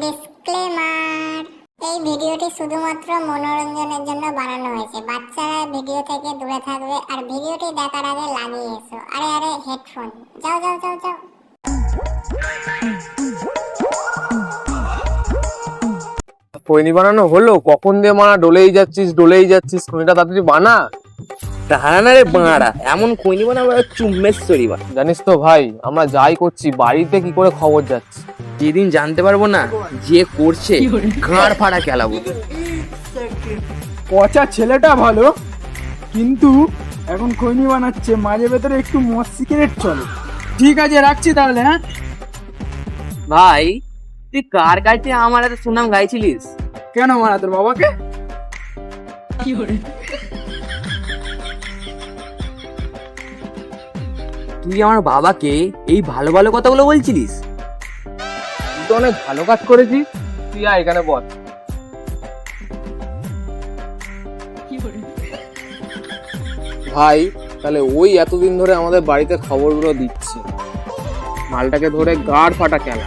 Disclaimer, এই ভিডিওটি শুধুমাত্র মনোরঞ্জনের জন্য বানানো হয়েছে। বাচ্চারা ভিডিও থেকে দূরে থাকবে। আর ভিডিওটি দেখার আগে লাগিয়ে এসো। আরে আরে হেডফোন, যাও যাও যাও যাও। খৈনি বানানো হলো? কখন দিয়ে মানা ডলেই যাচ্ছিস খৈনিটা তাড়াতাড়ি বানা। তাহারা না রে বাঁড়া, এমন খৈনি বানাবো চুম্মেশ্বরী বা। জানিস তো ভাই, আমরা যাই করছি বাড়িতে কি করে খবর যাচ্ছে। যেদিন জানতে পারবো না যে করছে, ঘাড় ফাড়া খেলাবো। পচা ছেলেটা ভালো, কিন্তু এখন খৈনি বানাচ্ছে, মাঝে ভেতরে একটু মদ সিগারেট চলে। ঠিক আছে, রাখছি তাহলে। হ্যাঁ ভাই, তুই কার কাছে আমার এত সুনাম গাইছিলিস? কেন মারা তোর বাবাকে? তুই আমার বাবাকে এই ভালো ভালো কথাগুলো বলছিলিস? তুই তো অনেক ভালো কাজ করেছিস। তুই আয় এখানে বল। ভাই, তাহলে ওই এতদিন ধরে আমাদের বাড়িতে খবরগুলো দিচ্ছে, মালটাকে ধরে গাড় ফাটা খেলা।